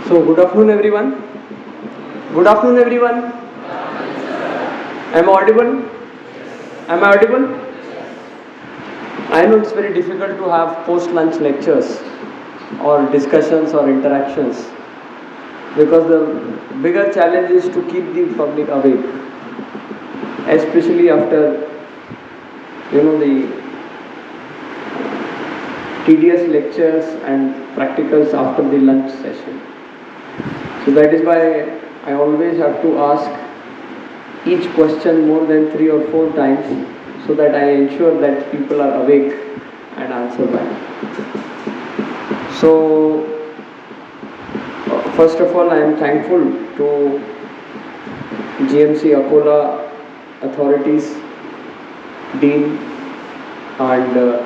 So, good afternoon, everyone. Good afternoon, everyone. Am I audible? Am I audible? I know it's very difficult to have post-lunch lectures or discussions or interactions because the bigger challenge is to keep the public awake, especially after the tedious lectures and practicals after the lunch session. So that is why I always have to ask each question more than 3 or 4 times so that I ensure that people are awake and answer back. So first of all, I am thankful to GMC Akola authorities, dean and the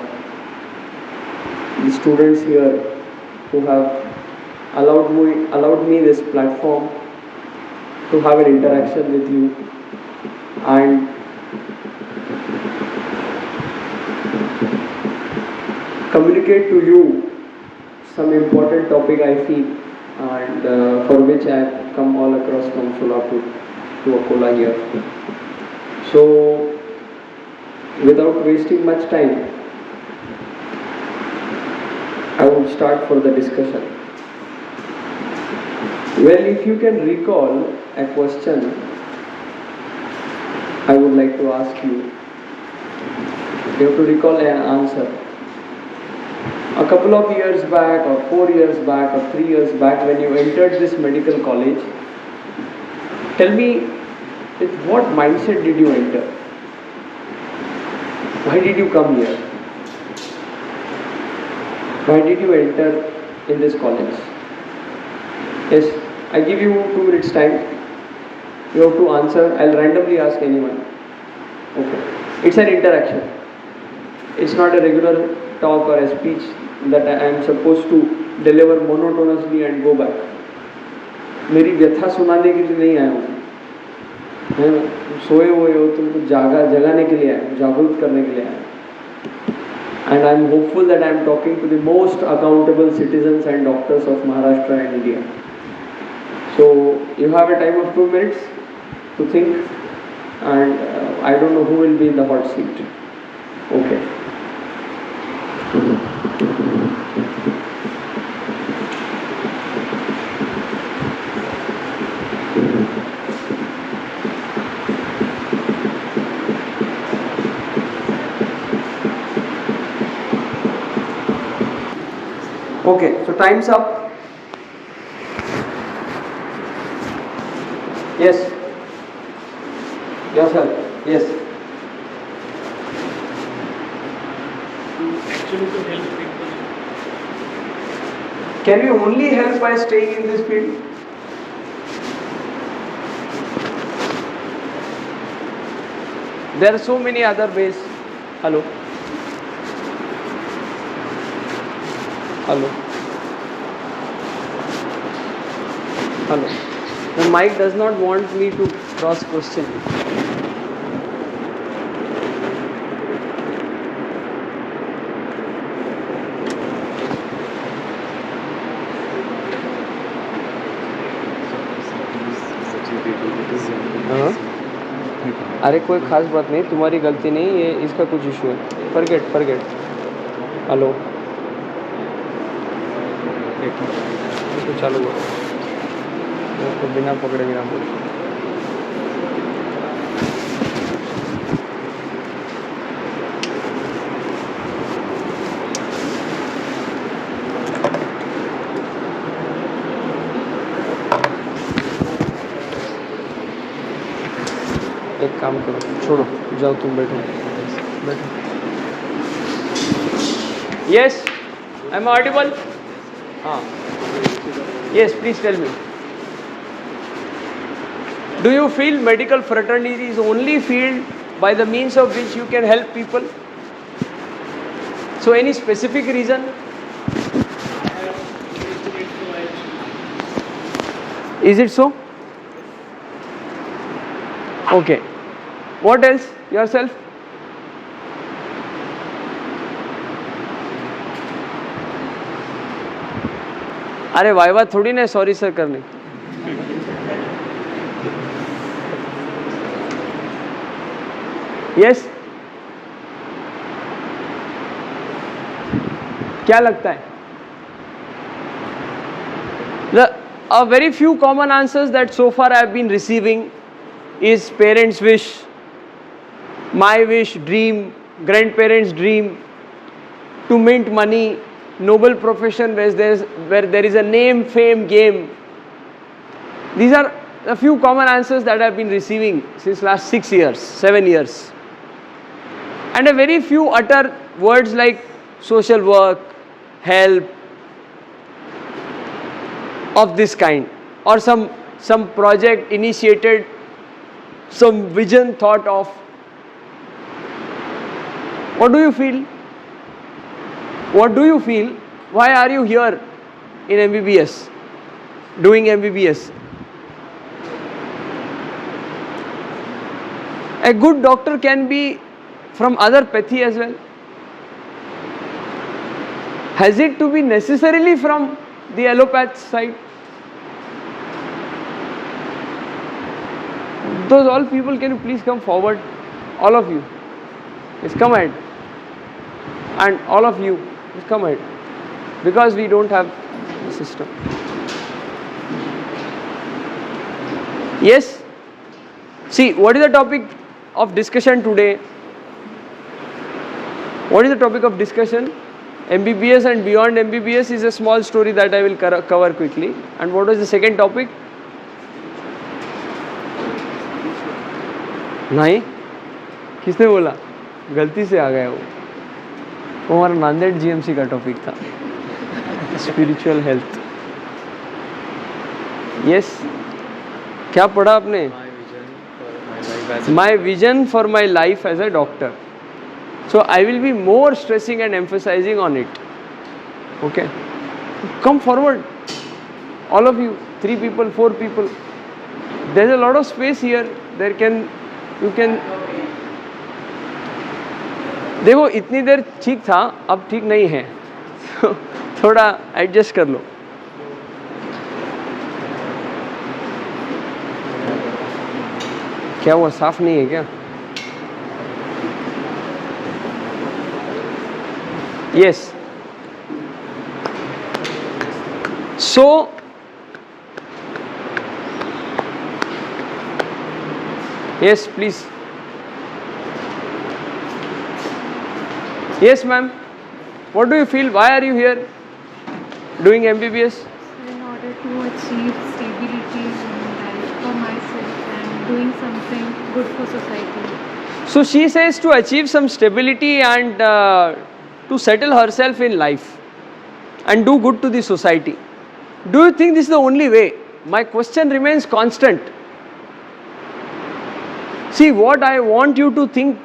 students here who have allowed me this platform to have an interaction with you and communicate to you some important topic I feel and for which I have come all across from Solapur to Akola here. So without wasting much time, I would start for the discussion. Well, if you can recall a question, I would like to ask you. You have to recall an answer. A couple of years back, or 4 years back, or 3 years back, when you entered this medical college, tell me with what mindset did you enter? Why did you come here? Why did you enter in this college? Yes, I give you 2 minutes time. You have to answer. I'll randomly ask anyone. Okay. It's an interaction. It's not a regular talk or a speech that I am supposed to deliver monotonously and go back. मेरी व्यथा सुनाने के लिए नहीं आया हूँ. सोए हुए हो तुमको जगाने के लिए आया, जागरूक करने के लिए आया. And I am hopeful that I am talking to the most accountable citizens and doctors of Maharashtra and India. So you have a time of 2 minutes to think, and I don't know who will be in the hot seat. Okay. Okay, so time's up. Yes. Yourself. Yes. Actually, to help people. Can you only help by staying in this field? There are so many other ways. Hello. Hello. Hello. The mic does not want me to cross question. अरे कोई खास बात नहीं, तुम्हारी गलती नहीं, ये इसका कुछ इशू है. फॉरगेट. हेलो. तो चालू हो तो बिना पकड़े बिना बोल. एक काम करो, छोड़ो, जाओ तुम बैठो. Yes, am I audible? Yes, please tell me. Do you feel medical fraternity is only field by the means of which you can help people? So any specific reason? Is it so? Okay. What else? Yourself? अरे viva थोड़ी ना sorry sir करने. Yes, क्या लगता है? A very few common answers that so far I have been receiving is parents' wish, my wish, dream, grandparents' dream, to mint money, noble profession where there is a name, fame, game. These are a few common answers that I have been receiving since last 6 years, 7 years. And a very few utter words like social work, help, of this kind, or some project initiated, some vision thought of. What do you feel? What do you feel? Why are you here in MBBS, doing MBBS? A good doctor can be from other pathy as well. Has it to be necessarily from the allopath side? Those all people, can you please come forward? All of you. Yes, come ahead. And all of you, just come ahead. Because we don't have a system. Yes? See, what is the topic of discussion today? What is the topic of discussion? MBBS and beyond MBBS is a small story that I will cover quickly. And what was the second topic? नहीं, किसने बोला? गलती से आ गया वो हमारा Nanded GMC का topic था, स्पिरिचुअल हेल्थ. यस, क्या पढ़ा आपने? My vision for my life as a doctor. So I will be more stressing and emphasizing on it. Okay, come forward, all of you, 3 people, 4 people. There's a lot of space here. You can. देखो इतनी देर ठीक था, अब ठीक नहीं है. थोड़ा adjust कर लो. क्या हुआ, साफ नहीं है क्या? Yes. So, yes, please. Yes, ma'am. What do you feel? Why are you here doing MBBS? In order to achieve stability in life for myself and doing something good for society. So she says to achieve some stability and to settle herself in life and do good to the society. Do you think this is the only way? My question remains constant. See, what I want you to think,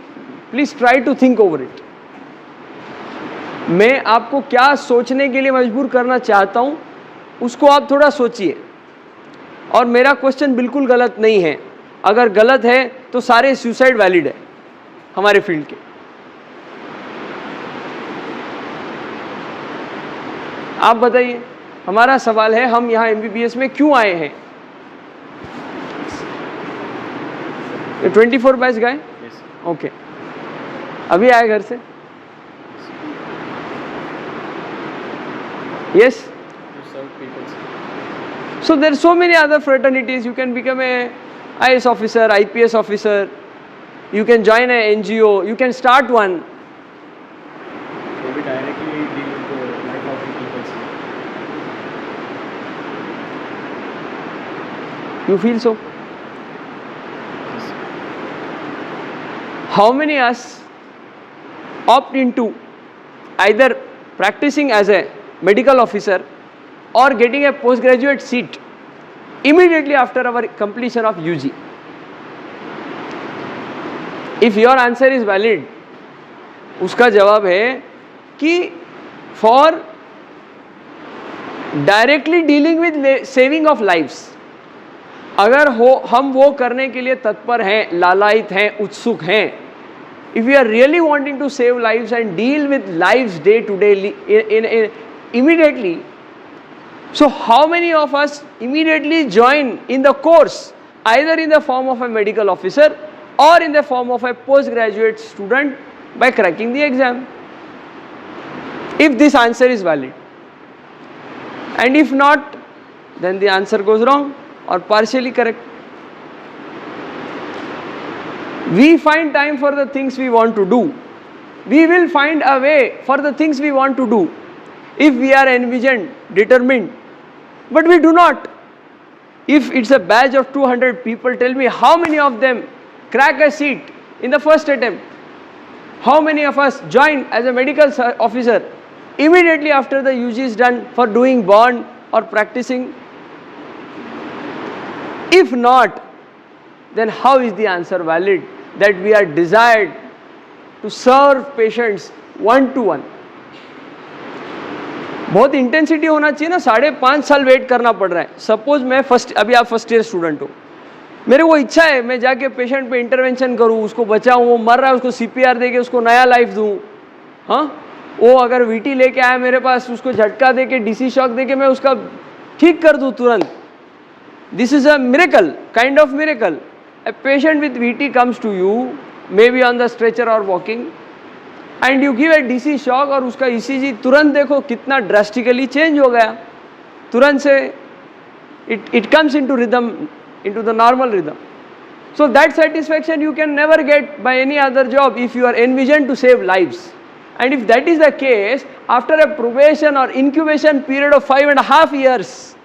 please try to think over it. मैं आपको क्या सोचने के लिए मजबूर करना चाहता हूं, उसको आप थोड़ा सोचिए. और मेरा क्वेश्चन बिल्कुल गलत नहीं है. अगर गलत है तो सारे सुसाइड वैलिड है हमारे फील्ड के. आप बताइए, हमारा सवाल है, हम यहाँ MBBS में क्यों आए हैं? 24 बैच गए? ओके. अभी आए घर से? Yes? You serve people. So there are so many other fraternities. You can become a IAS officer, IPS officer. You can join a NGO. You can start one. Maybe directly deal with the life of people. You feel so? How many us opt into either practicing as a medical officer or getting a postgraduate seat immediately after our completion of UG? If your answer is valid, उसका जवाब है कि for directly dealing with saving of lives, अगर हम वो करने के लिए तत्पर हैं, लालायित हैं, उत्सुक हैं, if we are really wanting to save lives and deal with lives day to day immediately, So how many of us immediately join in the course, either in the form of a medical officer or in the form of a postgraduate student by cracking the exam? If this answer is valid. And if not, then the answer goes wrong or partially correct. We find time for the things we want to do. We will find a way for the things we want to do if we are envisioned, determined. But we do not. If it's a batch of 200 people, tell me how many of them crack a seat in the first attempt? How many of us join as a medical officer immediately after the UG is done for doing bond or practicing? If not, then how is the answer valid that we are desired to serve patients one to one? बहुत intensity होना चाहिए ना, 5.5 साल wait करना पड़ रहा है. Suppose मैं अभी आप फर्स्ट ईयर स्टूडेंट हो, मेरे को इच्छा है मैं जाके पेशेंट पे इंटरवेंशन करूँ, उसको बचाऊँ, वो मर रहा है उसको CPR दे के उसको नया लाइफ दूँ. हाँ, वो अगर VT लेके आया मेरे पास, उसको झटका दे के DC शॉक दे के मैं उसका ठीक कर दूँ तुरंत. This is a miracle, kind of miracle. A patient with VT comes to you, maybe on the stretcher or walking, and you give a DC shock और उसका ECG तुरंत देखो कितना drastically change हो गया. तुरंत से it comes into rhythm, into the normal rhythm. So that satisfaction you can never get by any other job if you are envisioned to save lives. And if that is the case, after a probation or incubation period of 5.5 years,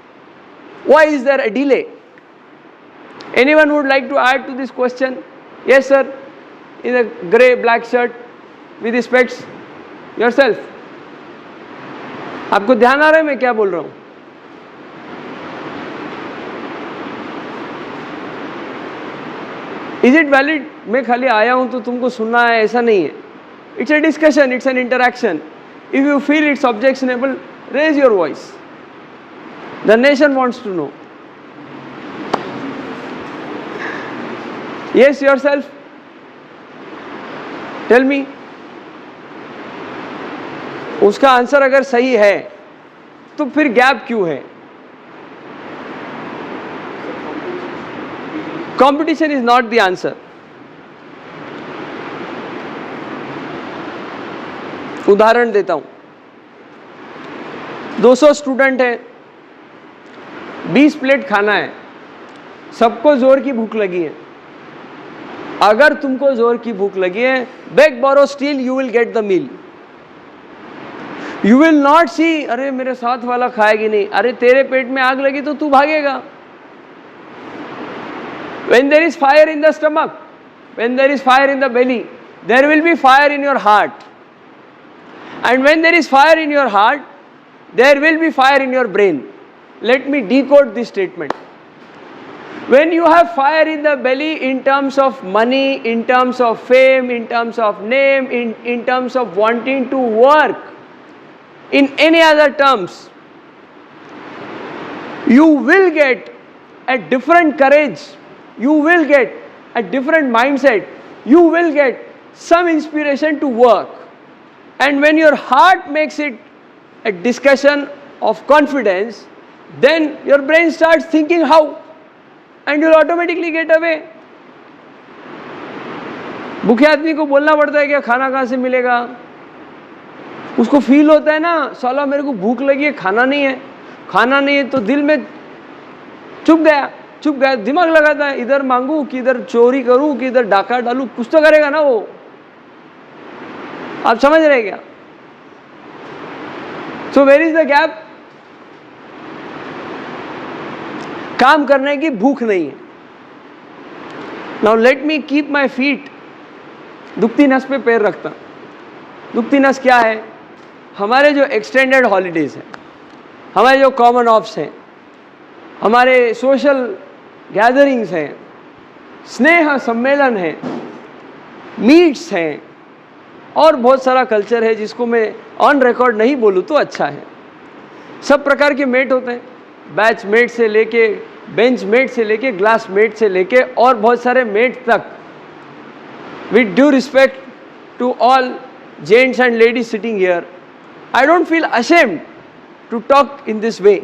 why is there a delay? Anyone would like to add to this question? Yes, sir. In a grey black shirt with the specs. Yourself. आपको ध्यान आ रहा है मैं क्या बोल रहा हूँ? Is it valid? मैं खाली आया हूँ तो तुमको सुनना है ऐसा नहीं है. It's a discussion, it's an interaction. If you feel it's objectionable, raise your voice. The nation wants to know. Yes, yourself. Tell me. उसका आंसर अगर सही है तो फिर गैप क्यों है? Competition is not the answer. उदाहरण देता हूं. 200 स्टूडेंट हैं, 20 प्लेट खाना है, सबको जोर की भूख लगी है. अगर तुमको जोर की भूख लगी है, beg, borrow, steal, you will get the meal. You will not see, अरे मेरे साथ वाला खाएगी नहीं, अरे तेरे पेट में आग लगी तो तू भागेगा. When there is fire in the stomach, when there is fire in the belly, there will be fire in your heart. And when there is fire in your heart, there will be fire in your brain. Let me decode this statement. When you have fire in the belly in terms of money, in terms of fame, in terms of name, in terms of wanting to work, in any other terms, you will get a different courage, you will get a different mindset, you will get some inspiration to work. And when your heart makes it a discussion of confidence, then your brain starts thinking how, and you'll automatically get away. भूखे आदमी को बोलना पड़ता है क्या खाना कहाँ से मिलेगा? उसको फील होता है ना, साला मेरे को भूख लगी है, खाना नहीं है, खाना नहीं है, तो दिल में चुप गया, दिमाग लगाता है, इधर मांगू कि इधर चोरी करूं कि इधर डाका डालूं, कुछ तो करेगा ना वो. आप समझ रहे क्या? So where is the gap? काम करने की भूख नहीं है. Now let me keep my feet. दुखती नस पे पैर रखता. दुखती नस क्या है? हमारे जो एक्सटेंडेड हॉलीडेज हैं, हमारे जो कॉमन ऑफ्स हैं, हमारे सोशल गैदरिंग्स हैं, स्नेह सम्मेलन हैं, मीट्स हैं, और बहुत सारा कल्चर है जिसको मैं ऑन रिकॉर्ड नहीं बोलूँ तो अच्छा है. सब प्रकार के मेट होते हैं, बैच मेट से लेके, बेंच मेट से लेके, ग्लास मेट से लेके और बहुत सारे मेट तक. With due respect to all gents and ladies sitting here, I don't feel ashamed to talk in this way.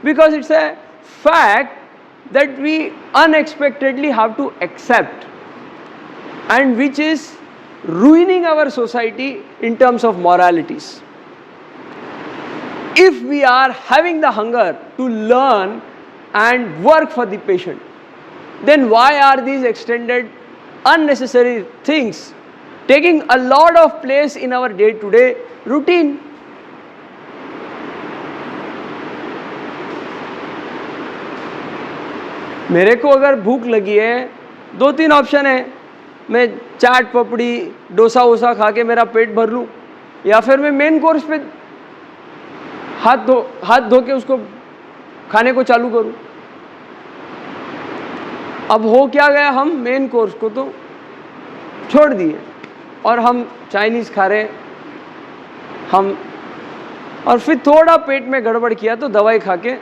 because it's a fact that we unexpectedly have to accept, and which is ruining our society in terms of moralities. If we are having the hunger to learn and work for the patient, then why are these extended unnecessary things taking a lot of place in our day-to-day routine? मेरे को अगर भूख लगी है, 2-3 option है, मैं चाट पपड़ी डोसा वोसा खा के मेरा पेट भर लूँ, या फिर मैं मेन कोर्स पे हाथ धो के उसको खाने को चालू करूँ। अब हो क्या गया, हम मेन कोर्स को तो छोड़ दिए और हम चाइनीज़ खा रहे हम, और फिर थोड़ा पेट में गड़बड़ किया तो दवाई खा के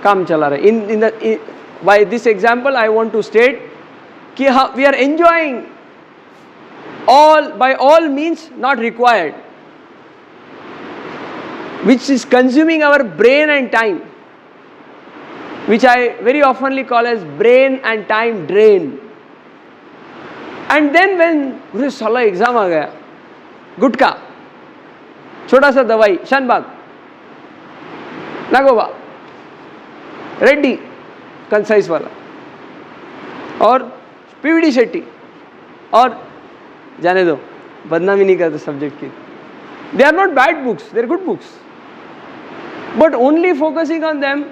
काम चला रहे। By this example I want to state कि we are enjoying by all means not required, which is consuming our brain and time, which I very oftenly call as brain and time drain. And then when साला exam आ गया, गुटखा, छोटा सा दवाई, Shanbhag, Nagoba, Reddy concise वाला, और PVD Shetty, और जाने दो, बदनामी नहीं करते सब्जेक्ट की. They are not bad books, they are good books, but only focusing on them,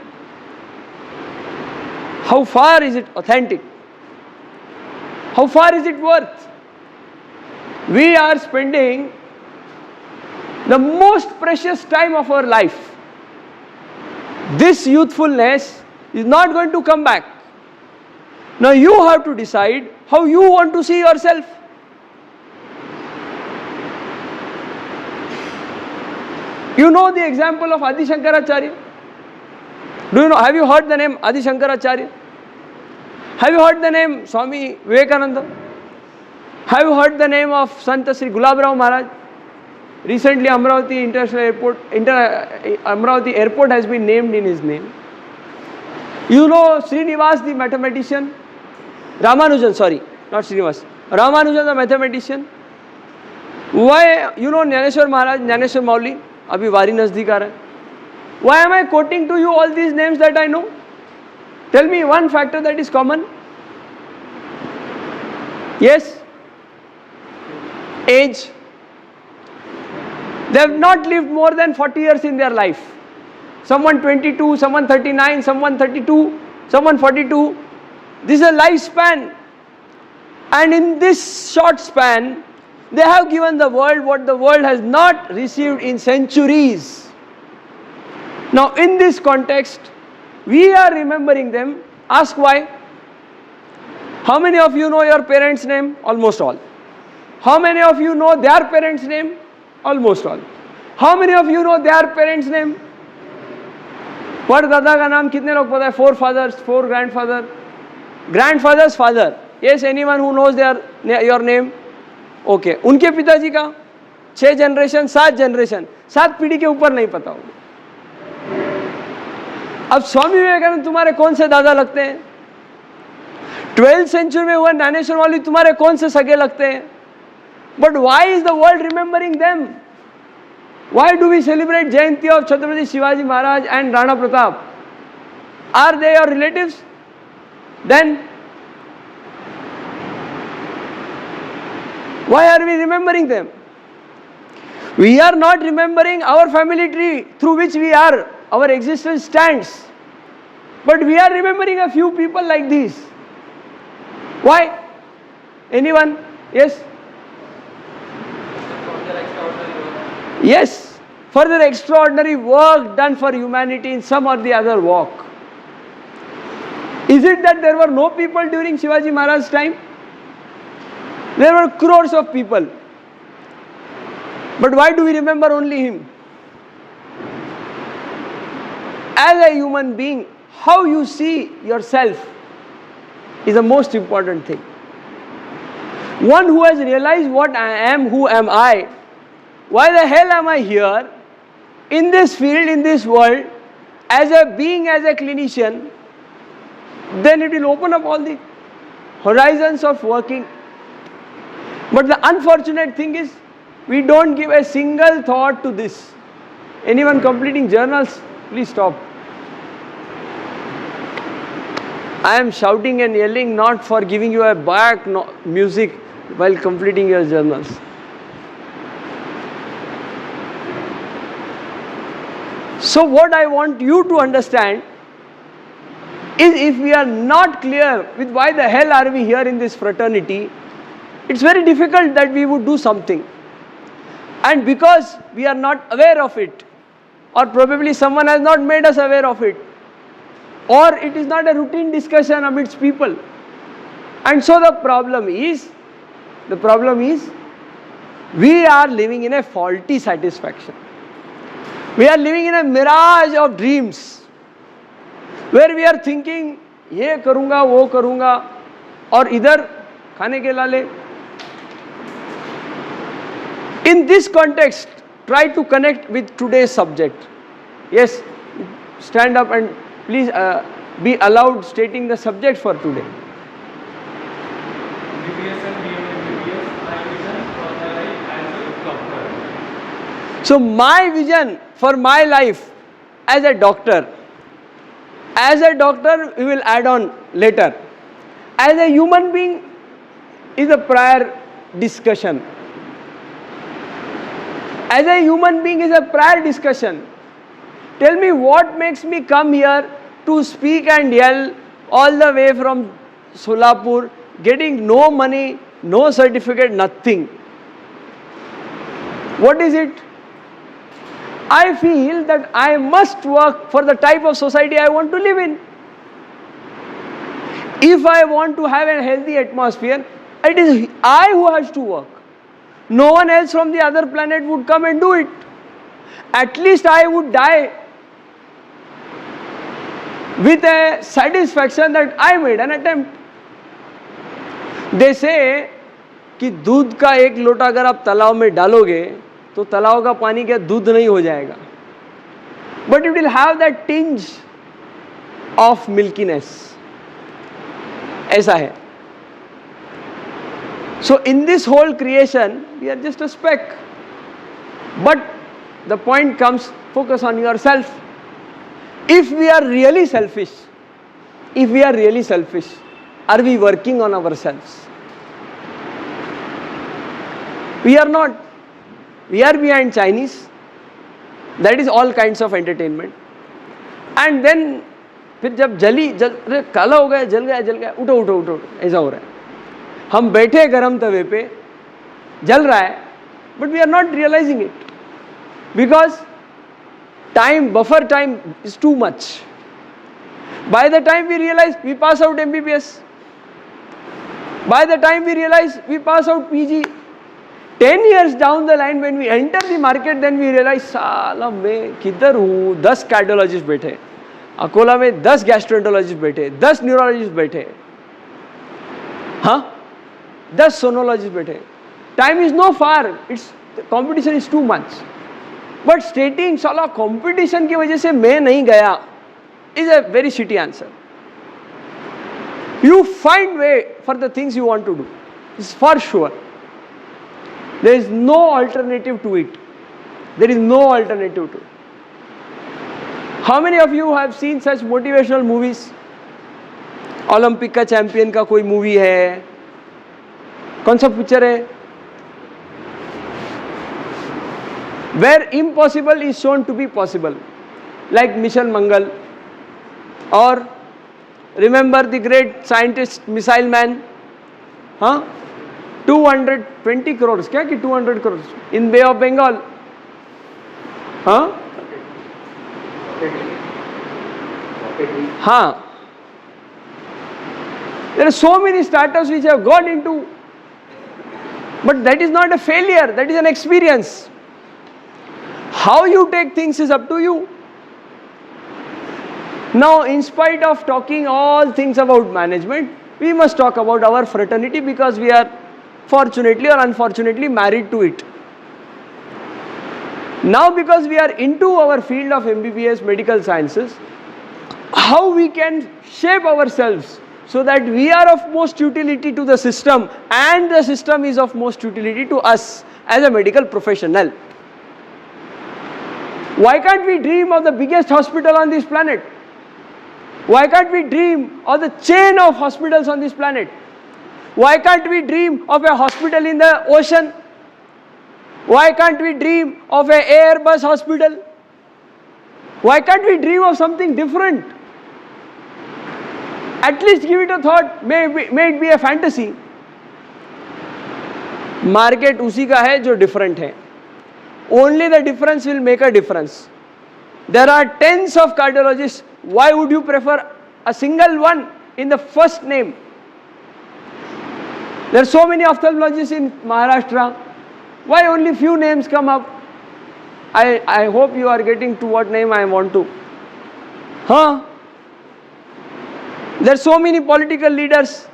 how far is it authentic, how far is it worth? We are spending the most precious time of our life. This youthfulness is not going to come back. Now you have to decide how you want to see yourself. You know the example of Adi Shankaracharya? Do you know? Have you heard the name Adi Shankaracharya? Have you heard the name Swami Vivekananda? Have you heard the name of Sant Sri Gulab Rao Maharaj? Recently Amravati International Airport, Amravati Airport has been named in his name. You know Srinivas the mathematician? Ramanujan, sorry, not Srinivas. Ramanujan the mathematician. Why, you know Jnaneshwar Maharaj, Jnaneshwar Mauli, abhi wari nazdik aa raha hai. Why am I quoting to you all these names that I know? Tell me one factor that is common. Yes? Age. They have not lived more than 40 years in their life. Someone 22, someone 39, someone 32, someone 42. This is a lifespan. And in this short span, they have given the world what the world has not received in centuries. Now in this context, we are remembering them. Ask why. How many of you know your parents' name? Almost all. How many of you know their parents' name? Almost all. How many of you know their parents' name? पर दादा का नाम कितने लोग पता है? 4 fathers, 4 grandfather, grandfather's father. Yes, anyone who knows your name? Okay. उनके पिताजी का 6 जनरेशन, 7 जनरेशन, 7 पीढ़ी के ऊपर नहीं पता होगा. अब स्वामी विवेकानंद तुम्हारे कौन से दादा लगते हैं? 12th century में हुआ ज्ञानेश्वर माउली तुम्हारे कौन से सगे लगते हैं? But why is the world remembering them? Why do we celebrate Jayanti of Chhatrapati Shivaji Maharaj and Rana Pratap? Are they your relatives? Then why are we remembering them? We are not remembering our family tree through which our existence stands. But we are remembering a few people like these. Why? Anyone? Yes? Yes, for their extraordinary work done for humanity in some or the other walk. Is it that there were no people during Shivaji Maharaj's time? There were crores of people. But why do we remember only him? As a human being, how you see yourself is the most important thing. One who has realized what I am, who am I, why the hell am I here, in this field, in this world, as a being, as a clinician, then it will open up all the horizons of working. But the unfortunate thing is, we don't give a single thought to this. Anyone completing journals, please stop. I am shouting and yelling not for giving you a back music while completing your journals. So what I want you to understand is, if we are not clear with why the hell are we here in this fraternity, it's very difficult that we would do something. And because we are not aware of it, or probably someone has not made us aware of it, or it is not a routine discussion amidst people. And so the problem is, we are living in a faulty satisfaction. We are living in a mirage of dreams, where we are thinking, ये करूँगा, वो करूँगा, और इधर खाने के लाले. In this context, try to connect with today's subject. Yes, stand up and please be allowed stating the subject for today. BBS and BBS, my vision for my life as a doctor. So my vision for my life as a doctor, we will add on later. As a human being is a prior discussion. As a human being is a prior discussion. Tell me what makes me come here to speak and yell all the way from Solapur, getting no money, no certificate, nothing. What is it? I feel that I must work for the type of society I want to live in. If I want to have a healthy atmosphere, it is I who has to work. No one else from the other planet would come and do it. At least I would die with a satisfaction that I made an attempt. They say कि दूध का एक लोटा अगर आप तालाब में डालोगे तो तालाब का पानी क्या दूध नहीं हो जाएगा, but it will have that tinge of milkiness. ऐसा है. So in this whole creation, we are just a speck. But the point comes, focus on yourself. If we are really selfish, are we working on ourselves? We are not. We are behind Chinese. That is all kinds of entertainment. And then फिर जब अरे काला हो गया, जल गया, उठो, ऐसा हो रहा है. हम बैठे गरम तवे पे, जल रहा है, but we are not realizing it because buffer time is too much. By the time we realize, we pass out MBBS. By the time we realize, we pass out PG. 10 years down the line, when we enter the market, then we realize, साला मैं किधर हूँ? 10 cardiologists बैठे, अकोला में 10 gastroenterologists बैठे, 10 neurologists बैठे, हाँ, 10 sonologists बैठे. Time is no far. The competition is too much. But stating साला competition की वजह से मैं नहीं गया is a very shitty answer. You find way for the things you want to do. It's for sure. There is no alternative to it. How many of you have seen such motivational movies? Olympic का champion का कोई movie है, कौन सा picture है? Where impossible is shown to be possible, like Mission Mangal, or remember the great scientist missile man, 220 crores, क्या कि 200 crores in Bay of Bengal, हाँ. There are so many startups which have got into, but that is not a failure, that is an experience. How you take things is up to you. Now, in spite of talking all things about management, we must talk about our fraternity because we are fortunately or unfortunately married to it. Now because we are into our field of MBBS medical sciences, how we can shape ourselves so that we are of most utility to the system and the system is of most utility to us as a medical professional. Why can't we dream of the biggest hospital on this planet? Why can't we dream of the chain of hospitals on this planet? Why can't we dream of a hospital in the ocean? Why can't we dream of an Airbus hospital? Why can't we dream of something different? At least give it a thought, may it be a fantasy. Market उसी का है जो different है. Only the difference will make a difference. There are tens of cardiologists. Why would you prefer a single one in the first name? There are so many ophthalmologists in Maharashtra. Why only few names come up? I hope you are getting to what name I want to. There are so many political leaders.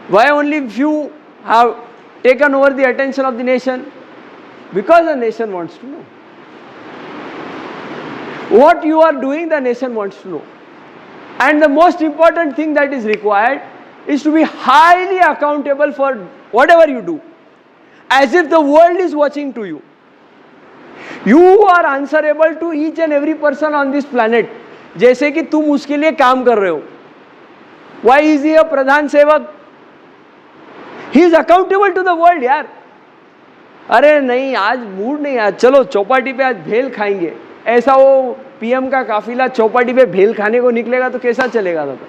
Why only few have taken over the attention of the nation? Because the nation wants to know. What you are doing, the nation wants to know. And the most important thing that is required is to be highly accountable for whatever you do. As if the world is watching to you. You are answerable to each and every person on this planet. जैसे कि तुम उसके लिए काम कर रहे हो. Why is he a प्रधान सेवक? He is accountable to the world यार. अरे नहीं आज मूड नहीं, आज चलो चौपाटी पे आज भेल खाएंगे. ऐसा वो पीएम का काफिला चौपाटी पे भेल खाने को निकलेगा तो कैसा चलेगा दादा?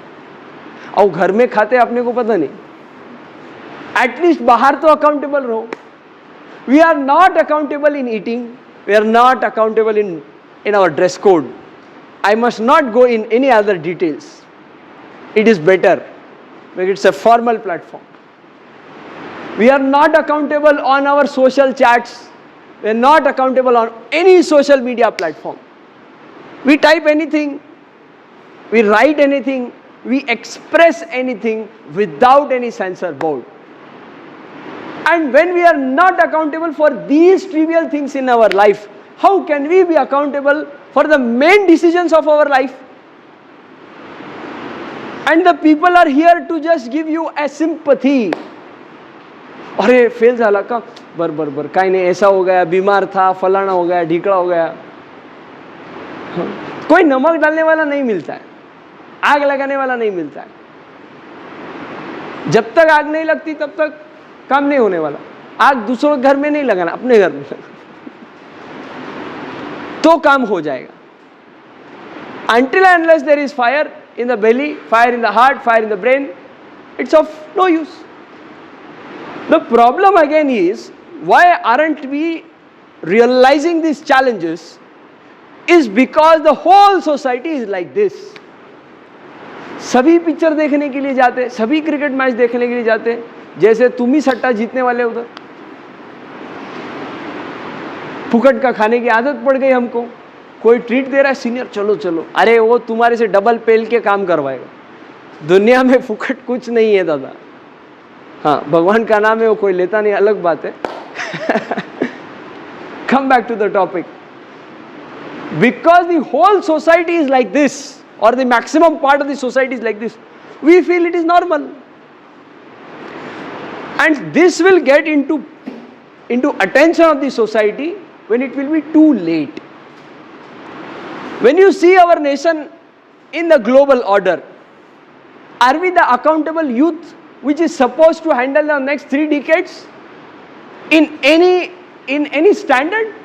और घर में खाते अपने को पता नहीं. एटलीस्ट बाहर तो अकाउंटेबल रहो. We are not accountable in eating. We are not accountable in our dress code. I must not go in any other details. It is better because it's a formal platform. We are not accountable on our social chats. We are not accountable on any social media platform. We type anything, we write anything, we express anything without any censor board. And when we are not accountable for these trivial things in our life, how can we be accountable for the main decisions of our life? And the people are here to just give you a sympathy. अरे fail झाला का बर काही नाही, ऐसा हो गया, बीमार था, फलाना हो गया, ढीकड़ा हो गया. कोई नमक डालने वाला नहीं मिलता है, आग लगाने वाला नहीं मिलता है. जब तक आग नहीं लगती तब तक काम नहीं होने वाला. आग दूसरों के घर में नहीं लगाना, अपने घर में तो काम हो जाएगा. Until and unless there is fire in the belly, fire in the heart, fire in the brain, it's of no use. The problem again is, why aren't we realizing these challenges? Is because the whole society is like this. सभी picture देखने के लिए जाते, सभी cricket match देखने के लिए जाते, जैसे तुम ही सट्टा जीतने वाले उधर. फुकट का खाने की आदत पड़ गई हमको. कोई ट्रीट दे रहा है, सीनियर चलो चलो, अरे वो तुम्हारे से डबल पेल के काम करवाएगा. दुनिया में फुकट कुछ नहीं है दादा. हाँ, भगवान का नाम है, वो कोई लेता नहीं, अलग बात है. Come back to the topic. Because the whole society is like this, or the maximum part of the society is like this, we feel it is normal. And this will get into attention of the society when it will be too late. When you see our nation in the global order, are we the accountable youth which is supposed to handle the next 3 decades in any standard?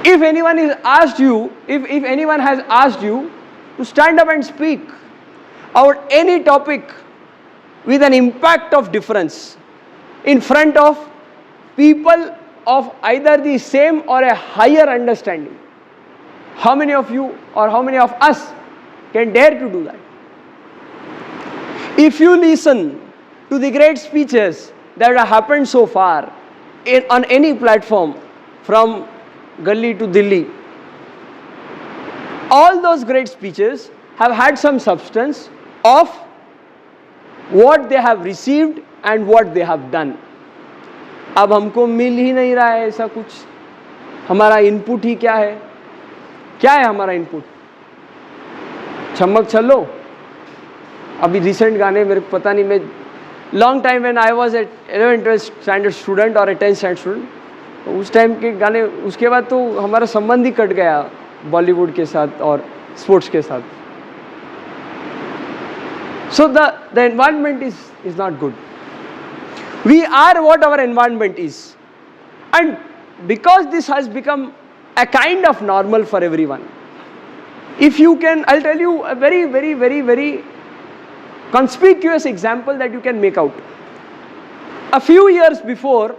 If anyone has asked you, if anyone has asked you to stand up and speak about any topic with an impact of difference in front of people of either the same or a higher understanding, how many of you or how many of us can dare to do that? If you listen to the great speeches that have happened so far on any platform from Gully to Delhi, all those great speeches have had some substance of what they have received and what they have done. अब हमको मिल ही नहीं रहा है ऐसा कुछ। हमारा input ही क्या है? क्या है हमारा इनपुट? छमक छल्लो। अभी रिसेंट गाने मेरे को पता नहीं, मैं long time when I was at 11th standard student और 10th स्टैंडर्ड स्टूडेंट, तो उस टाइम के गाने, उसके बाद तो हमारा संबंध ही कट गया बॉलीवुड के साथ और स्पोर्ट्स के साथ। So the environment is not good. We are what our environment is, and because this has become a kind of normal for everyone. If you can, I'll tell you a very conspicuous example that you can make out. A few years before,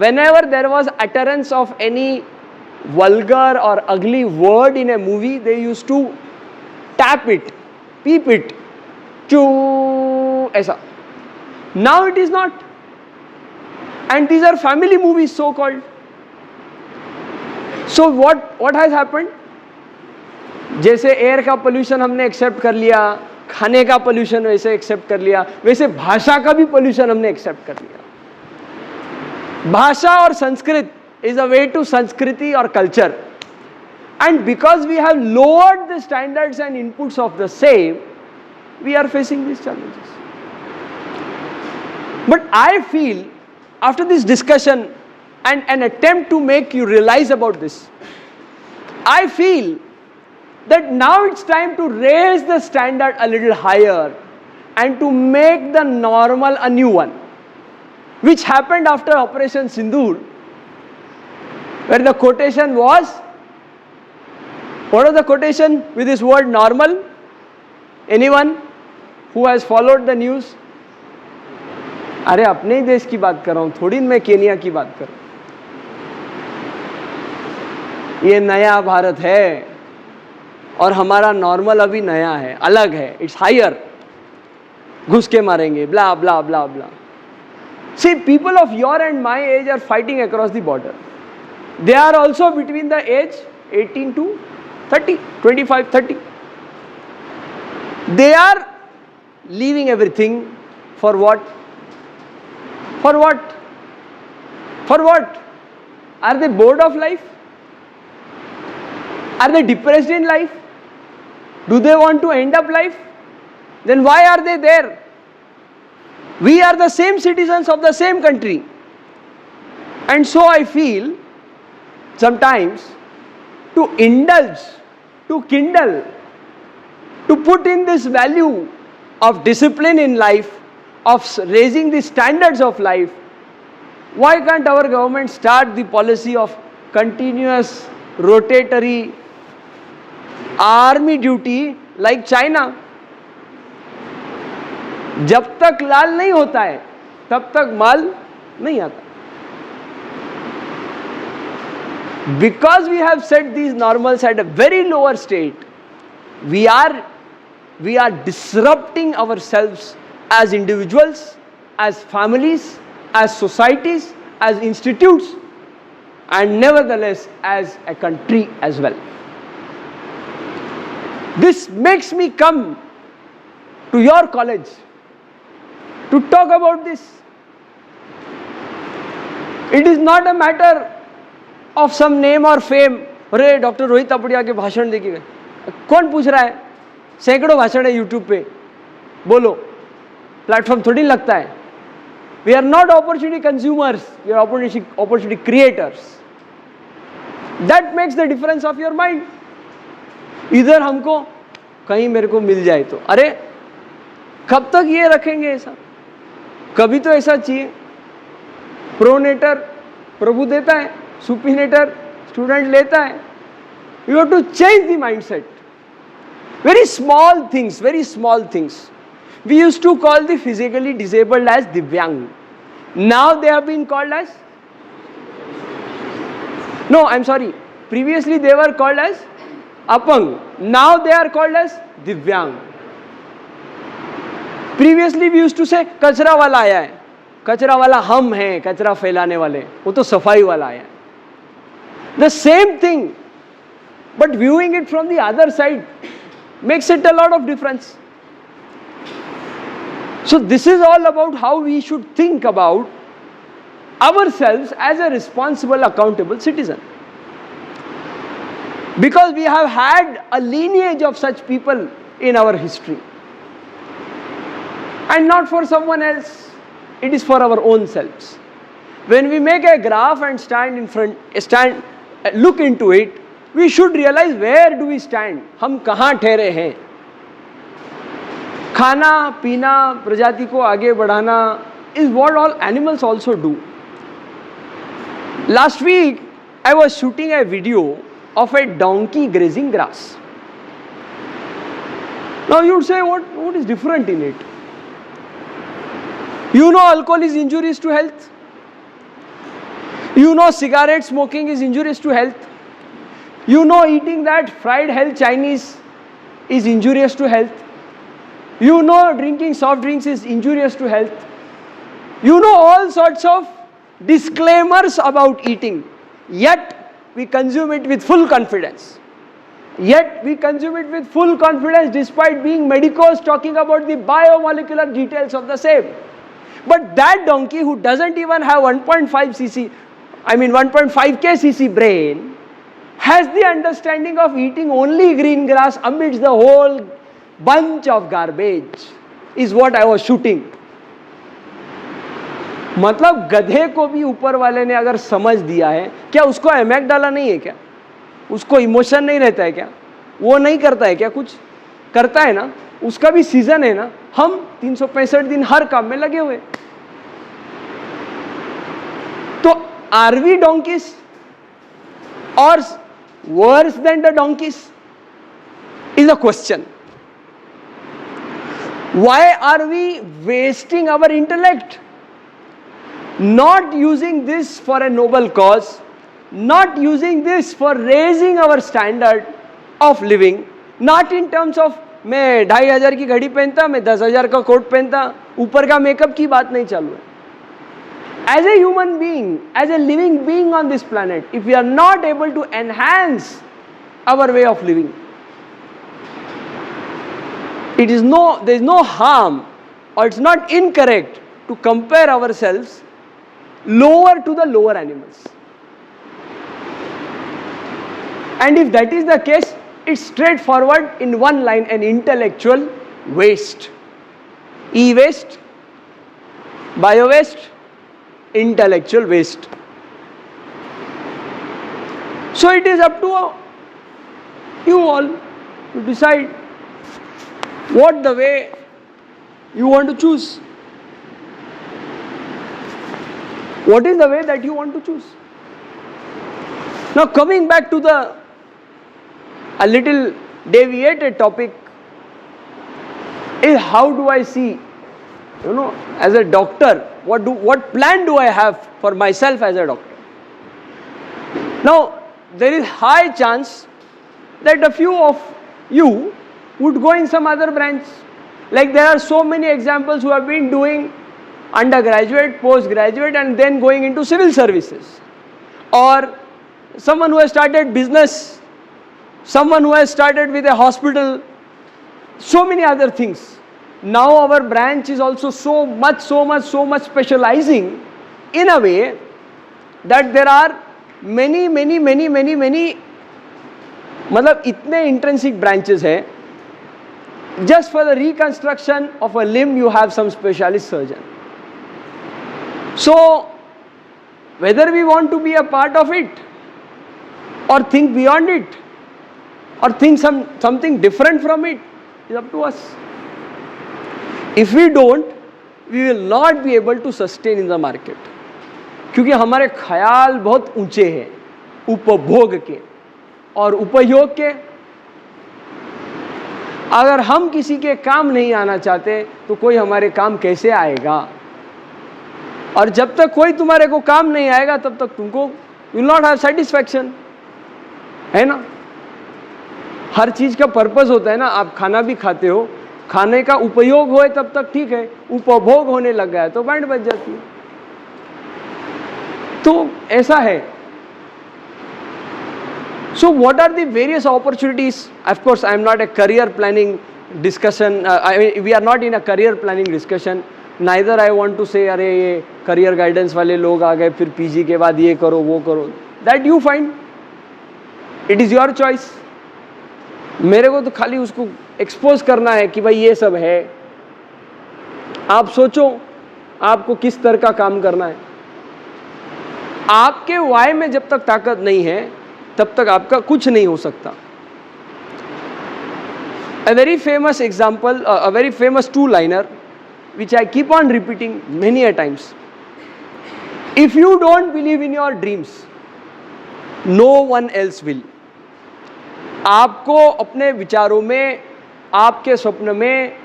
whenever there was utterance of any vulgar or ugly word in a movie, they used to tap it, peep it, choo, aisa. Now it is not. And these are family movies, so called. So what has happened? जैसे air का pollution हमने accept कर लिया, खाने का pollution वैसे accept कर लिया, वैसे भाषा का भी पोल्यूशन हमने एक्सेप्ट कर लिया। भाषा और Sanskrit is a way to संस्कृति और culture, and because we have lowered the standards and inputs of the same, we are facing this challenges. But I feel after this discussion and an attempt to make you realize about this, I feel that now it's time to raise the standard a little higher and to make the normal a new one, which happened after Operation Sindoor, where the quotation was, what was the quotation with this word normal? Anyone who has followed the news? अरे अपने ही देश की बात कर रहा हूँ, थोड़ी मैं केनिया की बात कर रहा हूँ. ये नया भारत है और हमारा नॉर्मल अभी नया है, अलग है, इट्स हायर. घुस के मारेंगे, ब्ला ब्ला ब्ला ब्ला. See, people of your and my age are fighting across the border. They are also between the age 18 to 30, 25, 30. They are leaving everything for what? For what? For what? Are they bored of life? Are they depressed in life? Do they want to end up life? Then why are they there? We are the same citizens of the same country. And so I feel sometimes to indulge, to kindle, to put in this value of discipline in life, of raising the standards of life, why can't our government start the policy of continuous rotatory army duty like China? जब तक लाल नहीं होता है तब तक माल नहीं आता. Because we have set these normals at a very lower state, we are disrupting ourselves as individuals, as families, as societies, as institutes, and nevertheless as a country as well. This makes me come to your college to talk about this. It is not a matter of some name or fame. अरे doctor Rohit Tapadia के भाषण देखिए, कौन पूछ रहा है? सैकड़ों भाषण है यूट्यूब पे, बोलो, प्लेटफॉर्म थोड़ी लगता है. We are not opportunity consumers, we are opportunity creators. That makes the difference of your mind. इधर हमको कहीं मेरे को मिल जाए तो, अरे कब तक ये रखेंगे ऐसा? कभी तो ऐसा चाहिए. प्रोनेटर प्रभु देता है, सुपीनेटर स्टूडेंट लेता है. You have to change the mindset. Very small things, very small things. We used to call the physically disabled as Divyang. Now they have been called as, no, I'm sorry, previously they were called as Apang. Now they are called as Divyang. Previously we used to say कचरा वाला आया है. कचरा वाला हम हैं, कचरा फैलाने वाले, वो तो सफाई वाला आया है. The same thing, but viewing it from the other side makes it a lot of difference. So this is all about how we should think about ourselves as a responsible, accountable citizen. Because we have had a lineage of such people in our history. And not for someone else, it is for our own selves. When we make a graph and look into it, we should realize where do we stand, हम कहाँ ठहरे हैं. खाना पीना प्रजाति को आगे बढ़ाना is what all animals also do. Last week I was shooting a video of a donkey grazing grass. Now you would say, what is different in it? You know alcohol is injurious to health. You know cigarette smoking is injurious to health. You know eating that fried hell Chinese is injurious to health. You know drinking soft drinks is injurious to health. You know all sorts of disclaimers about eating. Yet we consume it with full confidence. Yet we consume it with full confidence despite being medicos talking about the biomolecular details of the same. But that donkey who doesn't even have 1.5 kcc brain has the understanding of eating only green grass amidst the whole bunch of garbage is what I was shooting. मतलब गधे को भी ऊपर वाले ने अगर समझ दिया है, क्या उसको एमएक डाला नहीं है क्या? उसको इमोशन नहीं रहता है क्या? वो नहीं करता है क्या? कुछ करता है ना, उसका भी सीजन है ना. हम 365 दिन हर काम में लगे हुए. तो आर वी डोंकीज और worse than the donkeys is a question. Why are we wasting our intellect? Not using this for a noble cause, not using this for raising our standard of living, not in terms of मैं 2500 की घड़ी पहनता, मैं 10,000 का coat पहनता, ऊपर का makeup की बात नहीं चालू है. As a human being, as a living being on this planet, if we are not able to enhance our way of living, there is no harm or it's not incorrect to compare ourselves lower to the lower animals. And if that is the case, it's straightforward in one line, an intellectual waste. E-waste, bio-waste, intellectual waste. So it is up to you all to decide what the way you want to choose. What is the way that you want to choose? Now coming back to a little deviated topic is how do I see, as a doctor, what plan do I have for myself as a doctor? Now there is high chance that a few of you would go in some other branch. Like there are so many examples who have been doing undergraduate, postgraduate and then going into civil services. Or someone who has started business, someone who has started with a hospital, so many other things. Now our branch is also so much specializing in a way that there are many मतलब इतने intrinsic branches हैं. Just for the reconstruction of a limb you have some specialist surgeon. So whether we want to be a part of it or think beyond it or think something different from it is up to us. If we don't, we will not be able to sustain in the market. क्योंकि हमारे ख्याल बहुत ऊंचे हैं उपभोग के और उपयोग के. अगर हम किसी के काम नहीं आना चाहते तो कोई हमारे काम कैसे आएगा? और जब तक कोई तुम्हारे को काम नहीं आएगा तब तक तुमको विल नॉट हैव सेटिस्फैक्शन, है ना? हर चीज का पर्पस होता है ना. आप खाना भी खाते हो, खाने का उपयोग होए तब तक ठीक है, उपभोग होने लग गया तो बैंड बज जाती है. तो ऐसा है. So what are the various opportunities? Of course, I am not a career planning discussion. We are not in a career planning discussion. Neither I want to say अरे ये करियर गाइडेंस वाले लोग आ गए, फिर पीजी के बाद ये करो वो करो, that you find, it is your choice. मेरे को तो खाली उसको एक्सपोज करना है कि भाई ये सब है, आप सोचो आपको किस तरह का काम करना है। आपके वाई में जब तक ताकत नहीं है तब तक आपका कुछ नहीं हो सकता। A very famous example, a very famous two-liner, which I keep on repeating many a times. If you don't believe in your dreams, no one else will. आपको अपने विचारों में, आपके स्वप्न में,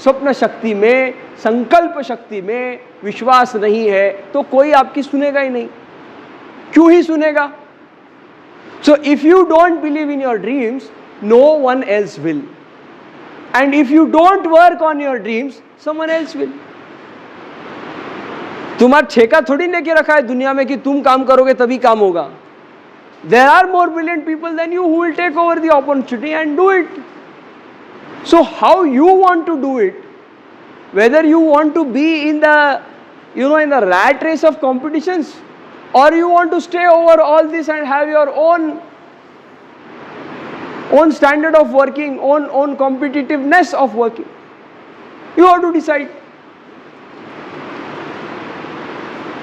स्वप्न शक्ति में, संकल्प शक्ति में विश्वास नहीं है तो कोई आपकी सुनेगा ही नहीं। क्यों ही सुनेगा? So if you don't believe in your dreams, no one else will. And if you don't work on your dreams, someone else will. तुम्हारा ठेका थोड़ी लेके रखा है दुनिया में कि तुम काम करोगे तभी काम होगा। There are more brilliant people than you who will take over the opportunity and do it. So how you want to do it, whether you want to be in the, in the rat race of competitions, or you want to stay over all this and have your own standard of working, own competitiveness of working, you have to decide.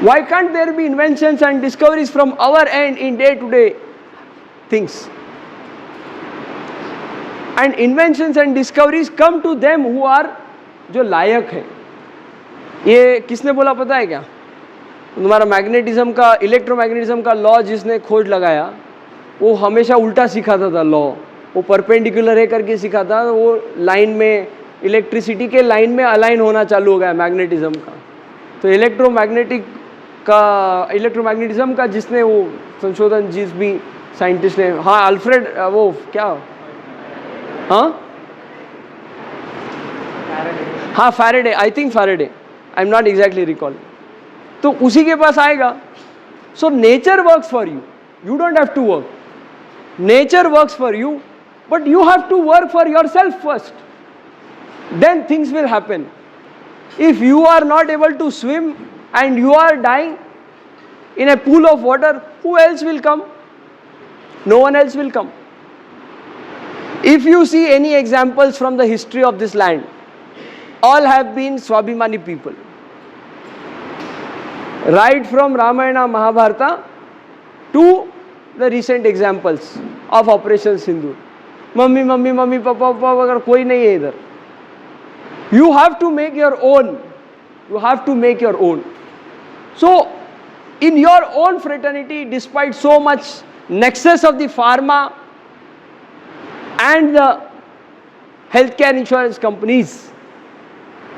Why can't there be inventions and discoveries from our end in day-to-day things? And inventions and discoveries come to them who are जो लायक है। ये किसने बोला पता है क्या? तुम्हारा magnetism का, इलेक्ट्रोमैग्नेटिज्म का लॉ जिसने खोज लगाया वो हमेशा उल्टा सिखाता था लॉ, वो परपेंडिकुलर है करके सिखाता, वो लाइन में, इलेक्ट्रिसिटी के लाइन में अलाइन होना चालू हो गया मैग्नेटिज्म का। तो इलेक्ट्रोमैग्नेटिज्म का जिसने वो संशोधन, जिस भी साइंटिस्ट ने, हाँ अल्फ्रेड, वो क्या, हाँ Faraday, I think Faraday, I am not exactly recall. तो उसी के पास आएगा। So nature works for you, you don't have to work, nature works for you, but you have to work for yourself first, then things will happen. If you are not able to swim and you are dying in a pool of water, who else will come? No one else will come. If you see any examples from the history of this land, all have been Swabhimani people. Right from Ramayana, Mahabharata to the recent examples of Operation Sindoor. Mummy mummy mummy papa papa अगर कोई नहीं है इधर, you have to make your own, you have to make your own. So in your own fraternity, despite so much nexus of the pharma and the health care insurance companies,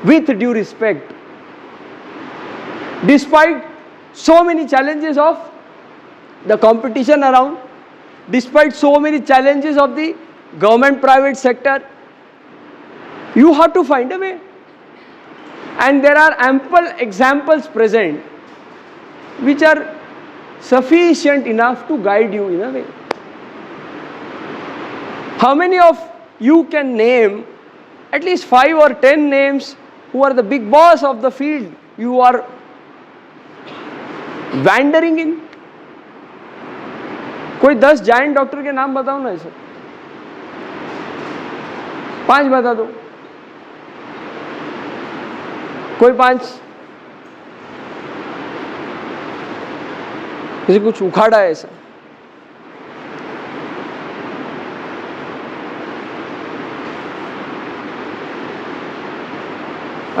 with due respect, despite so many challenges of the competition around, despite so many challenges of the government private sector, you have to find a way. And there are ample examples present which are sufficient enough to guide you in a way. How many of you can name at least 5 or 10 names who are the big boss of the field you are wandering in? कोई 10 giant doctor के नाम बताओ ना, ऐसे 5 बता दो, कोई 5, किसी कुछ उखाड़ा है ऐसा?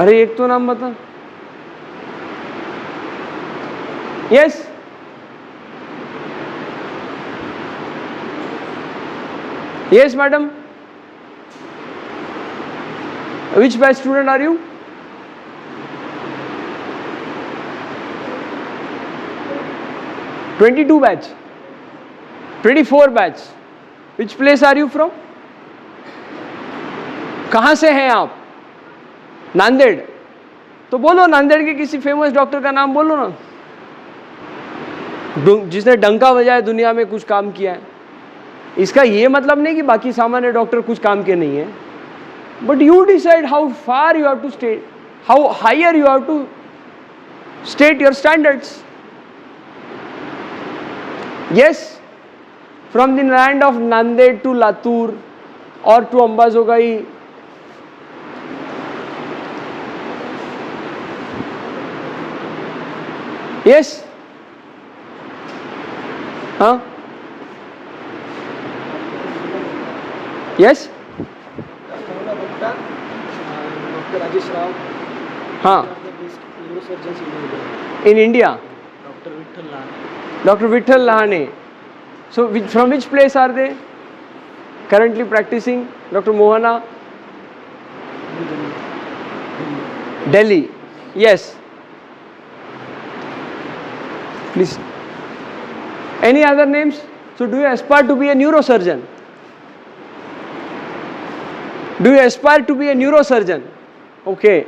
अरे एक तो नाम बता। Yes, yes madam, which batch student are you? '22 batch, '24 batch, which place are you from? कहाँ से हैं आप? नांदेड़। तो बोलो नांदेड़ के किसी फेमस डॉक्टर का नाम बोलो ना, जिसने डंका बजाया, दुनिया में कुछ काम किया है। इसका ये मतलब नहीं कि बाकी सामान्य डॉक्टर कुछ काम के नहीं है, but you decide how far you have to stay how higher you have to state your standards. Yes, from the land of Nanded to Latur or to Ambazogai, yes, huh? Yes, Dr. Rajesh Rao, huh? one of the best neurosurgeons in India. In India, Dr. Vittal Lahane. Dr. Vittal Lahane. So, from which place are they currently practicing? Dr. Mohana? Delhi. Yes. Please. Any other names? So, do you aspire to be a neurosurgeon? Do you aspire to be a neurosurgeon? Okay.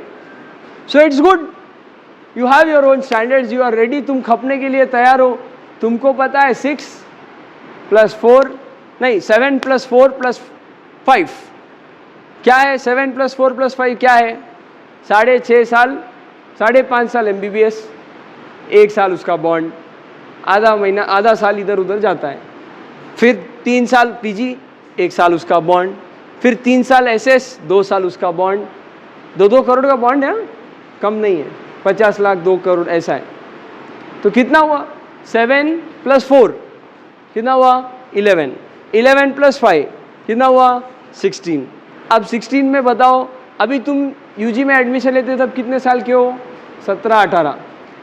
So, it's good. You have your own standards. You are ready. तुम खपने के लिए तैयार हो. तुमको पता है 6 + 4 नहीं 7 + 4 + 5 क्या है? 7 + 4 + 5 क्या है? 6.5 साल, 5.5 साल MBBS, 1 साल उसका बॉन्ड, आधा महीना, आधा साल इधर उधर जाता है. फिर 3 साल PG, 1 साल उसका बॉन्ड, फिर 3 साल SS, 2 साल उसका बॉन्ड. 2 करोड़ का बॉन्ड है, कम नहीं है. 50 लाख 2 करोड़ ऐसा है. तो कितना हुआ? 7 + 4 कितना हुआ? 11. 11 + 5 कितना हुआ? 16. अब 16 में बताओ, अभी तुम UG में एडमिशन लेते तब कितने साल के हो? 17, 18.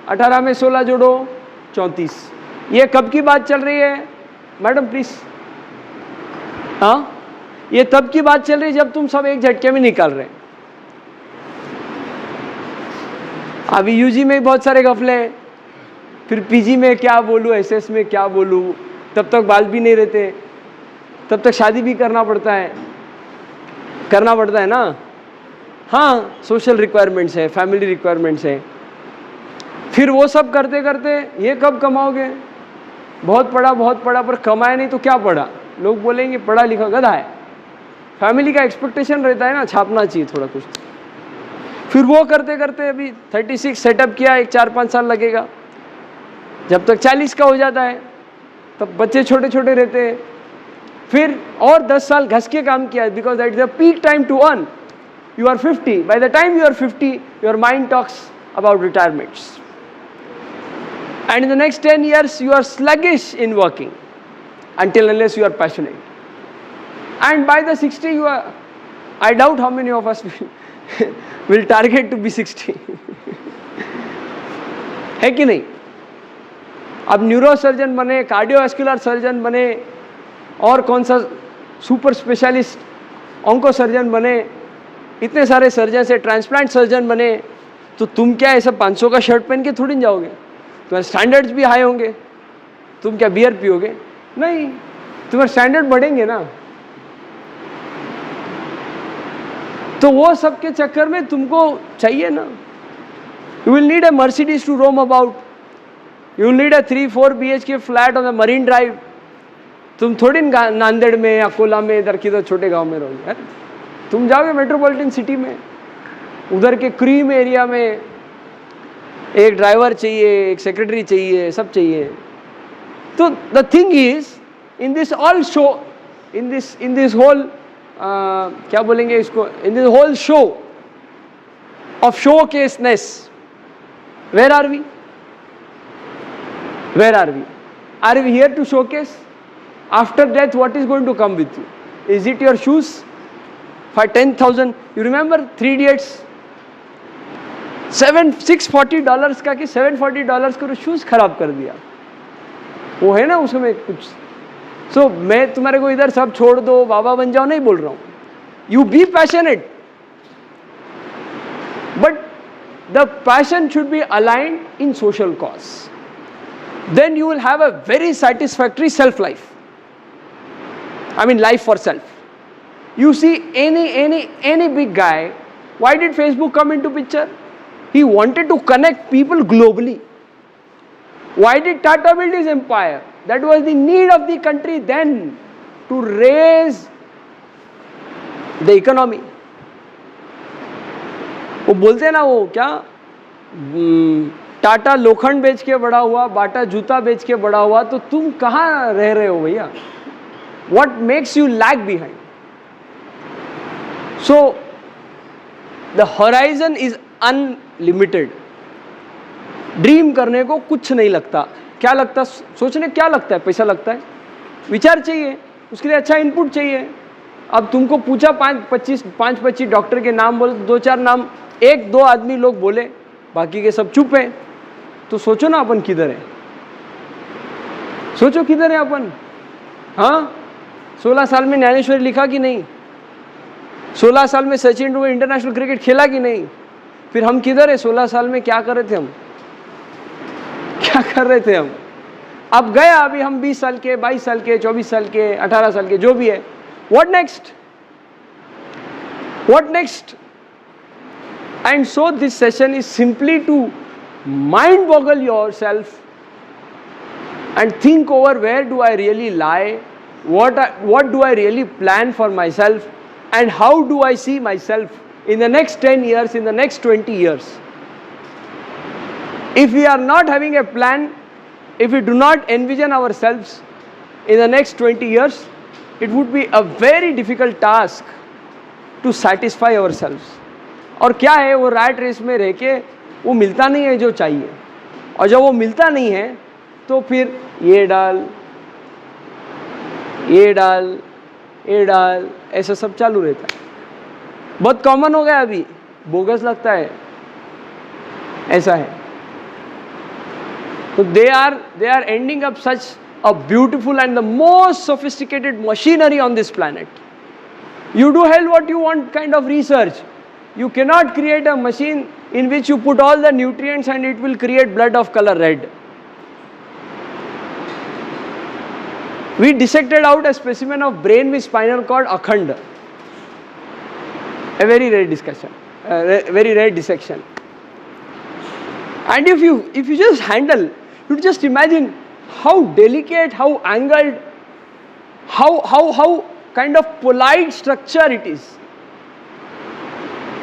18 में 16 जोड़ो 34. ये कब की बात चल रही है मैडम प्लीज? हाँ, ये तब की बात चल रही है जब तुम सब एक झटके में निकाल रहे हैं. अभी UG में बहुत सारे गफले हैं, फिर PG में क्या बोलूँ, SS में क्या बोलूँ, तब तक बाल भी नहीं रहते, तब तक शादी भी करना पड़ता है ना. हाँ, सोशल रिक्वायरमेंट्स है, फैमिली रिक्वायरमेंट्स है. फिर वो सब करते करते ये कब कमाओगे? बहुत पढ़ा पर कमाए नहीं तो क्या पढ़ा? लोग बोलेंगे पढ़ा लिखा गधा है. फैमिली का एक्सपेक्टेशन रहता है ना, छापना चाहिए थोड़ा कुछ. फिर वो करते करते अभी 36 सेटअप किया, एक 4-5 साल लगेगा. जब तक 40 का हो जाता है तब बच्चे छोटे छोटे रहते हैं. फिर और 10 साल घस के काम किया, because that is the peak time to earn. You are 50. By the time you are 50, your mind talks about retirements. And in the next 10 years, you are sluggish in working until unless you are passionate. And by the 60, you are, I doubt how many of us will target to be 60. है कि नहीं? अब neuro surgeon बने, cardiovascular surgeon बने, और कौन सा super specialist onco surgeon बने, इतने सारे सर्जन से, ट्रांसप्लांट सर्जन बने, तो तुम क्या ऐसा 500 का शर्ट पहन के थोड़ी जाओगे? तुम्हारे स्टैंडर्ड्स भी हाई होंगे. तुम क्या बियर पियोगे? नहीं, तुम्हारे स्टैंडर्ड बढ़ेंगे ना. तो वो सब के चक्कर में तुमको चाहिए ना. You will need a Mercedes to roam about. You will need a 3-4 BHK flat on the Marine Drive. तुम थोड़ी नांदेड़ में या कोला में इधर किधर छोटे गांव में रहोगे यार. तुम जाओगे मेट्रोपॉलिटन सिटी में, उधर के क्रीम एरिया में एक ड्राइवर चाहिए, एक सेक्रेटरी चाहिए, सब चाहिए. तो the thing is in this all show, in this whole क्या बोलेंगे इसको, in this whole show of show केसनेस, where are we? Where are we? Are we here to showcase? After death, what is going to come with you? Is it your shoes? For 10,000, you remember 3 Idiots? $640 का कि $740 का shoes खराब कर दिया. वो है ना उसमें कुछ. सो मैं तुम्हारे को इधर सब छोड़ दो, बाबा बन जाओ नहीं बोल रहा हूँ. You be passionate, but the passion should be aligned in social cause. Then you will have a very satisfactory self life. I mean life for self. You see any big guy, why did Facebook come into picture? He wanted to connect people globally. Why did Tata build his empire? That was the need of the country then, to raise the economy. वो बोलते हैं ना, वो क्या, टाटा लोखंड बेच के बड़ा हुआ, बाटा जूता बेच के बड़ा हुआ, तो तुम कहाँ रह रहे हो भैया? What makes you lag behind? So the horizon is unlimited. Dream करने को कुछ नहीं लगता. क्या लगता? सोचने क्या लगता है? पैसा लगता है, विचार चाहिए, उसके लिए अच्छा इनपुट चाहिए. अब तुमको पूछा 5-25 डॉक्टर के नाम बोले, 2-4 नाम 1-2 आदमी लोग बोले, बाकी के सब चुप हैं. तो सोचो ना अपन किधर है, सोचो किधर है अपन. हाँ, 16 साल में ज्ञानेश्वरी लिखा कि नहीं? 16 साल में सचिन तेंदुलकर इंटरनेशनल क्रिकेट खेला कि नहीं? फिर हम किधर है? 16 साल में क्या कर रहे थे हम? क्या कर रहे थे हम? अब गया, अभी हम 20 साल के, 22 साल के, 24 साल के, 18 साल के, जो भी है. What next? What next? And so this session is simply to mind boggle yourself and think over, where do I really lie, what do I really plan for myself, and how do I see myself in the next 10 years, in the next 20 years. If we are not having a plan, if we do not envision ourselves in the next 20 years, it would be a very difficult task to satisfy ourselves. और क्या है, वो rat race में रह के वो मिलता नहीं है जो चाहिए, और जब वो मिलता नहीं है तो फिर ये डाल, ये डाल, ये डाल, ऐसा सब चालू रहता है. बहुत कॉमन हो गया अभी, बोगस लगता है, ऐसा है. तो they are ending up such a beautiful and the most sophisticated machinery on this planet. You do hell what you want kind of research. You cannot create a machine in which you put all the nutrients and it will create blood of color red. We dissected out a specimen of brain with spinal cord akhand. A very rare discussion, very rare dissection. And if you just handle, you just imagine how delicate, how angled, how kind of polite structure it is.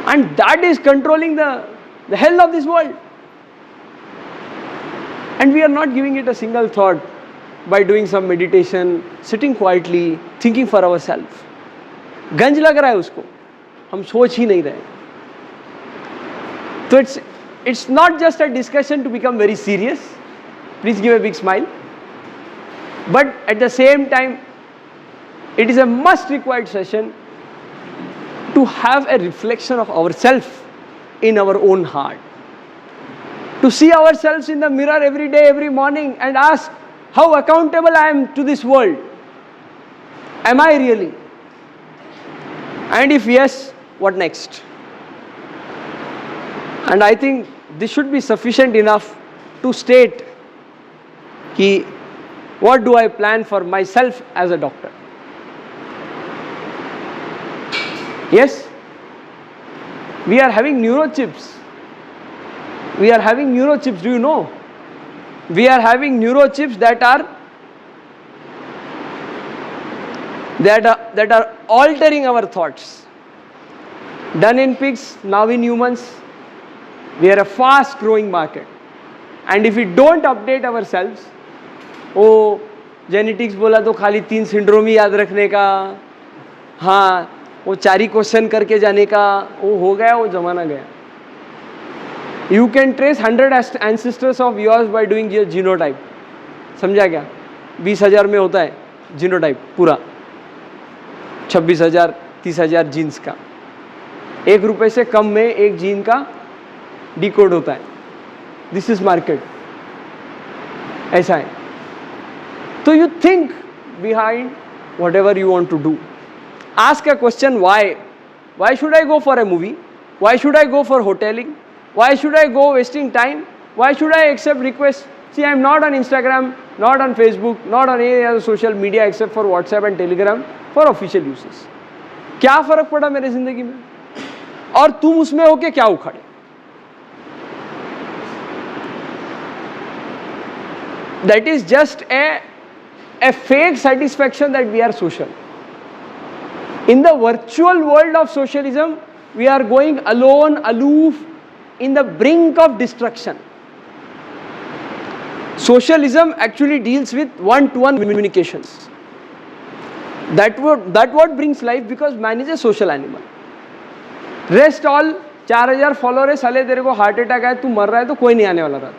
And that is controlling the hell of this world. And we are not giving it a single thought by doing some meditation, sitting quietly, thinking for ourselves. गंज लग रहा है उसको, हम सोच ही नहीं रहे. तो it's not just a discussion to become very serious. Please give a big smile. But at the same time, it is a must required session to have a reflection of ourselves in our own heart. To see ourselves in the mirror every day, every morning, and ask how accountable I am to this world. Am I really? And if yes, what next? And I think this should be sufficient enough to state कि what do I plan for myself as a doctor. Yes, we are having neurochips. We are having neurochips, do you know? We are having neurochips that are altering our thoughts. Done in pigs, now in humans. We are a fast growing market. And if we don't update ourselves, वो genetics बोला तो खाली 3 syndrome ही याद रखने का, हाँ वो 4 ही question करके जाने का, वो हो गया, वो जमाना गया. You can trace 100 ancestors of yours by doing your genotype. समझा क्या? 20,000 में होता है जीनोटाइप पूरा, 26,000 30,000 जीन्स का. 1 रुपए से कम में एक जीन का डिकोड होता है. दिस इज मार्केट, ऐसा है. तो you think behind whatever you want to do. Ask a question, why should I go for a movie? Why should I go for hoteling? Why should I go wasting time? Why should I accept request? See I am not on Instagram, not on Facebook, not on any other social media except for WhatsApp and Telegram for official uses. क्या फर्क पड़ा मेरे जिंदगी में? और तुम उसमें होके क्या उखाड़े? That is just a fake satisfaction that we are social. In the virtual world of socialism, we are going alone, aloof, in the brink of destruction. Socialism actually deals with one-to-one communications. That what brings life, because man is a social animal. Rest all 4000 follower है, साले तेरे को heart attack है, तू मर रहा है तो कोई नहीं आने वाला रात.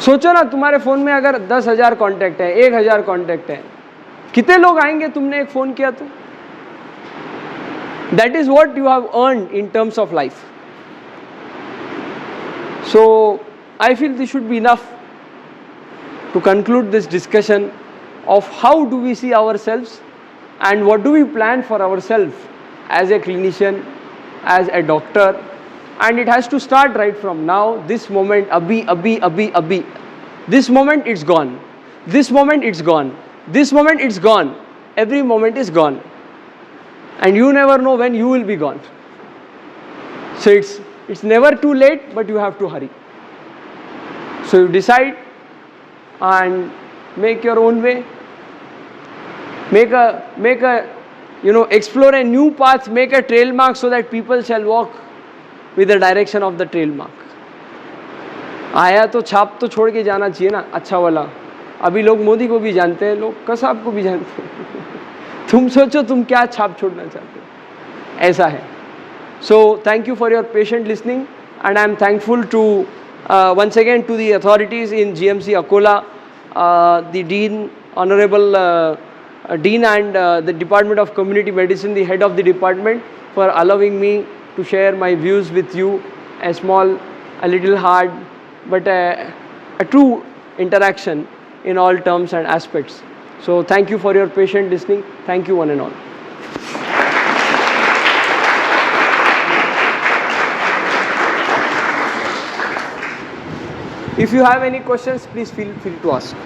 सोचो ना, तुम्हारे फोन में अगर 10,000 कॉन्टैक्ट है, 1,000 कॉन्टैक्ट है, कितने लोग आएंगे तुमने एक फोन किया तो? That is what you have earned in terms of life. So I feel this should be enough to conclude this discussion of how do we see ourselves and what do we plan for ourselves as a clinician, as a doctor, and it has to start right from now. This moment, abhi. This moment it's gone. This moment it's gone. This moment it's gone. Every moment is gone. And you never know when you will be gone. So it's never too late, but you have to hurry. So you decide and make your own way. Make a explore a new path, make a trail mark so that people shall walk with the direction of the trail mark. आया तो छाप तो छोड़ के जाना चाहिए ना, अच्छा वाला. अभी लोग मोदी को भी जानते हैं, लोग कसाब को भी जानते हैं. तुम सोचो तुम क्या छाप छोड़ना चाहते हो, ऐसा है. So thank you for your patient listening, and I am thankful to once again to the authorities in GMC Akola, the Dean, Honorable Dean, and the Department of Community Medicine, the head of the department, for allowing me to share my views with you. A little hard, but a true interaction in all terms and aspects. So thank you for your patient listening. Thank you one and all. If you have any questions, please feel free to ask.